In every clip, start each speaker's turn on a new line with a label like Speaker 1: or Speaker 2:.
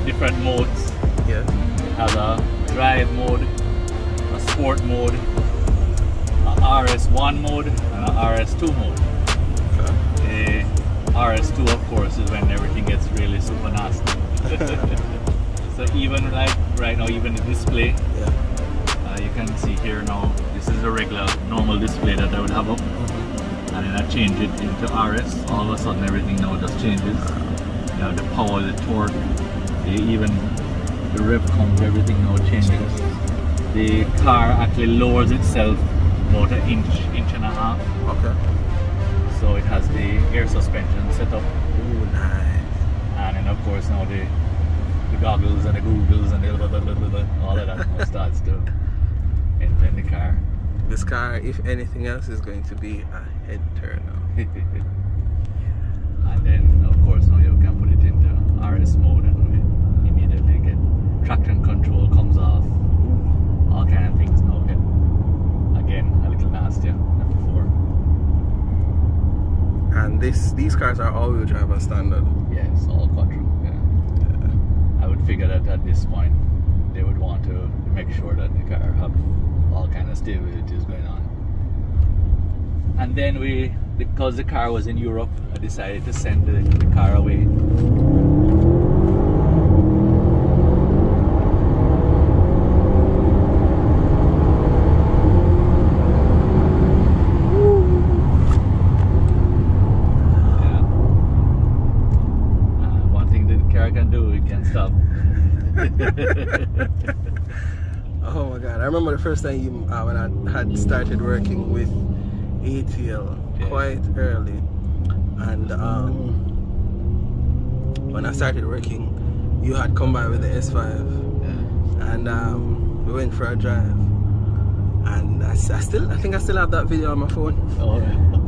Speaker 1: different modes.
Speaker 2: Yeah.
Speaker 1: It has a drive mode, a sport mode, a RS1 mode, and a RS2 mode.
Speaker 2: Okay.
Speaker 1: The RS2, of course, is when everything gets really super nasty. So even like right now, even the display, you can see here now, this is a regular normal display that I would have up, and then I change it into RS. All of a sudden everything now just changes. You know, the power, the torque, even the rev count, everything now changes. The car actually lowers itself about an inch and a half.
Speaker 2: Okay.
Speaker 1: So it has the air suspension set up.
Speaker 2: Ooh, nice.
Speaker 1: And then of course now the goggles and the googles and the all of that now starts to enter in the car.
Speaker 2: This car, if anything else, is going to be a head turner.
Speaker 1: And then of course now you can put it into RS mode and we immediately get traction control comes off. All kind of things now get again a little nastier than before.
Speaker 2: And these cars are all-wheel drive as standard.
Speaker 1: Yes, all quattro. I would figure that at this point they would want to make sure that the car have all kind of stabilities going on. And then because the car was in Europe, I decided to send the car away.
Speaker 2: Oh my god, I remember the first time when I had started working with ATL quite early, and when I started working you had come by with the S5 and we went for a drive, and I think I still have that video on my phone.
Speaker 1: Oh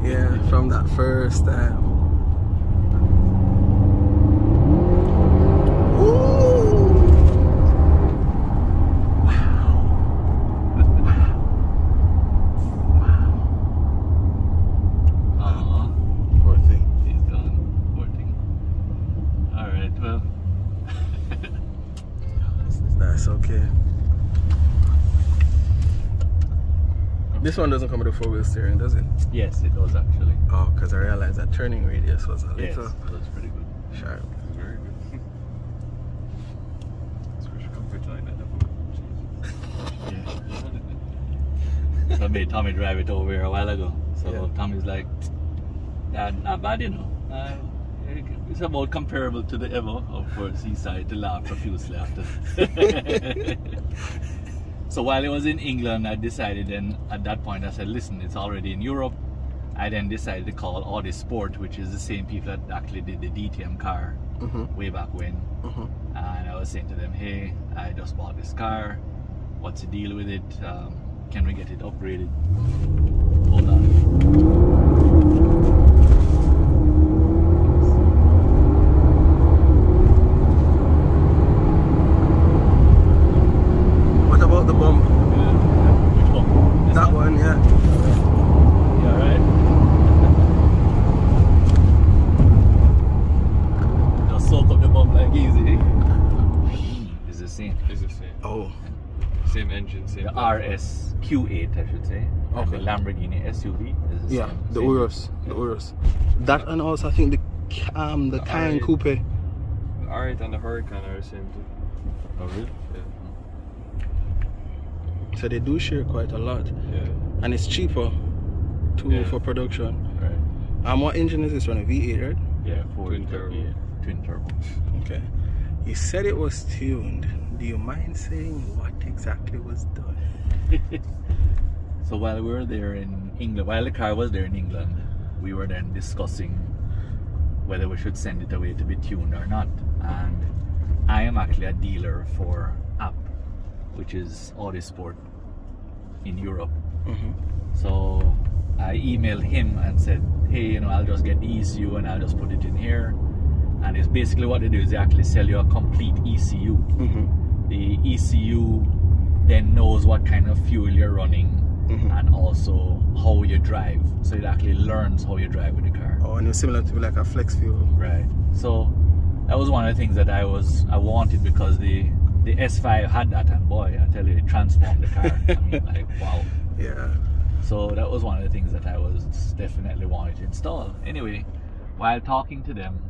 Speaker 2: yeah, from that first time. This one doesn't come with a four-wheel steering, does it?
Speaker 1: Yes, it does actually.
Speaker 2: Oh, because I realized that turning radius was a little...
Speaker 1: Yes, that's pretty good.
Speaker 2: Sharp.
Speaker 3: It's very good. Especially comfort line that
Speaker 1: So I made Tommy drive it over here a while ago. So
Speaker 2: yeah.
Speaker 1: Tommy's like, yeah, not bad, you know. It's about comparable to the Evo. Of course, he started to laugh profusely after. So while it was in England, I decided then, at that point, I said, listen, it's already in Europe. I then decided to call Audi Sport, which is the same people that actually did the DTM car way back when. And I was saying to them, hey, I just bought this car. What's the deal with it? Can we get it upgraded? Hold on.
Speaker 2: The bump.
Speaker 1: Which bump?
Speaker 2: That one, yeah.
Speaker 1: Yeah, right. Just soak up the bump like easy. It's the same.
Speaker 3: It's the same.
Speaker 2: Oh.
Speaker 3: Same engine, same.
Speaker 1: The RS Q8, I should say.
Speaker 2: Okay.
Speaker 1: And the Lamborghini SUV is the same.
Speaker 2: The Urus. The Urus. That, and also I think the Cayenne Coupe.
Speaker 3: The R8 and the Huracan are the same too.
Speaker 1: Oh, really?
Speaker 3: Yeah.
Speaker 2: So they do share quite a lot.
Speaker 3: Yeah.
Speaker 2: And it's cheaper too for production.
Speaker 1: Right.
Speaker 2: What engine is this one? A V8, right?
Speaker 1: Yeah,
Speaker 3: Twin turbo.
Speaker 1: Twin turbo.
Speaker 2: Okay. You said it was tuned. Do you mind saying what exactly was done?
Speaker 1: So while we were there in England, while the car was there in England, we were then discussing whether we should send it away to be tuned or not. And I am actually a dealer for App, which is Audi Sport in Europe. So I emailed him and said, hey, you know, I'll just get the ECU and I'll just put it in here. And it's basically what they do is they actually sell you a complete ECU. The ECU then knows what kind of fuel you're running and also how you drive. So it actually learns how you drive with the car.
Speaker 2: Oh, and it's similar to like a flex fuel.
Speaker 1: Right. So that was one of the things that I wanted, because because the S5 had that, and boy, I tell you, it transformed the car. I mean, like, wow.
Speaker 2: Yeah.
Speaker 1: So that was one of the things that I was definitely wanting to install. Anyway, while talking to them,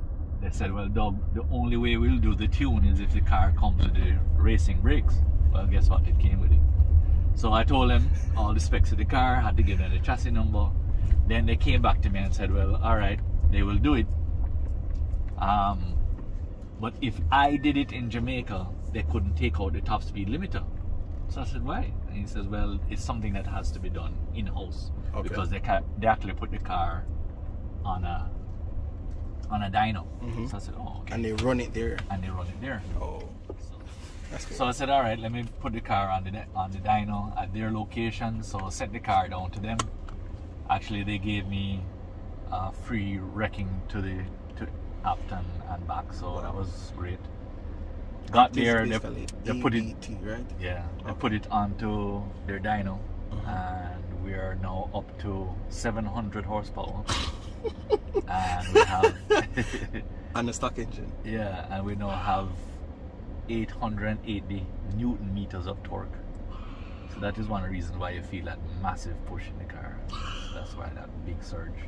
Speaker 1: they said, well, Doug, the only way we'll do the tune is if the car comes with the racing brakes. Well, guess what? It came with it. So I told them all the specs of the car, had to give them the chassis number. Then they came back to me and said, well, all right, they will do it. But if I did it in Jamaica, they couldn't take out the top speed limiter. So I said, why? And he says, well, it's something that has to be done in-house.
Speaker 2: Okay.
Speaker 1: Because they actually put the car on a dyno. So I said, oh, okay.
Speaker 2: And they run it there.
Speaker 1: And they run it there.
Speaker 2: Oh, that's cool.
Speaker 1: So I said, all right, let me put the car on the dyno at their location. So I sent the car down to them. Actually, they gave me free wrecking to Upton and back, so that was great. Got there, they put it,
Speaker 2: right?
Speaker 1: yeah, they put it onto their dyno, and we are now up to 700 horsepower, and we have
Speaker 2: and the stock engine.
Speaker 1: Yeah, and we now have 880 Newton meters of torque. So that is one of the reasons why you feel that massive push in the car. That's why that big surge.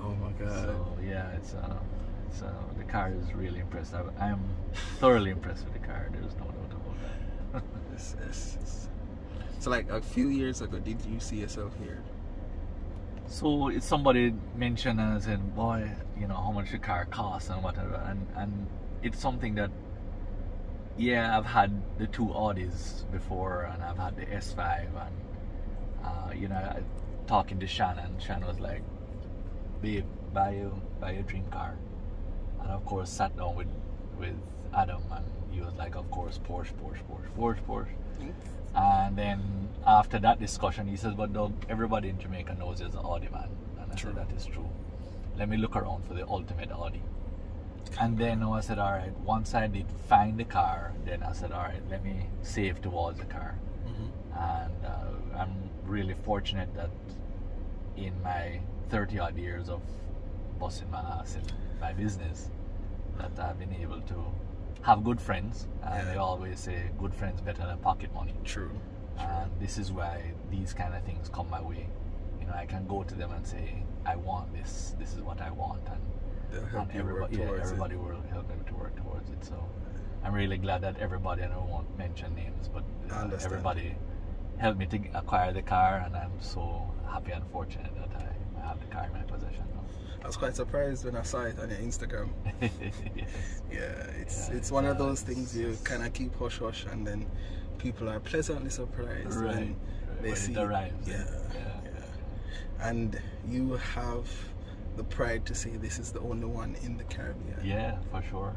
Speaker 2: Oh my god!
Speaker 1: So yeah, the car is really impressive. I am thoroughly impressed with the car. There's no doubt about that.
Speaker 2: Yes. So like a few years ago, did you see yourself here?
Speaker 1: So it's somebody mentioned and said, boy, you know how much the car costs and whatever, and it's something that, yeah, I've had the two Audis before, and I've had the S5, and you know, talking to Shannon was like, babe, buy your dream car. And of course sat down with Adam, and he was like, of course, Porsche. And then after that discussion, he says, but Doug, everybody in Jamaica knows there's an Audi man. And I said, that is true. Let me look around for the ultimate Audi. And then I said, all right, once I did find the car, then I said, all right, let me save towards the car. And I'm really fortunate that in my 30 odd years of busting my ass in my business, that I've been able to have good friends, and they always say good friends better than pocket money.
Speaker 2: True.
Speaker 1: And this is why these kind of things come my way. You know, I can go to them and say, I want this is what I want, and everybody will help me to work towards it. So I'm really glad that everybody, and I won't mention names, but everybody helped me to acquire the car, and I'm so happy and fortunate that I have the car in my possession now.
Speaker 2: I was quite surprised when I saw it on your Instagram.
Speaker 1: Yes.
Speaker 2: Yeah, it's one of those things you kind of keep hush hush, and then people are pleasantly surprised when they see
Speaker 1: it arrives.
Speaker 2: Yeah. And you have the pride to say this is the only one in the Caribbean.
Speaker 1: Yeah, for sure.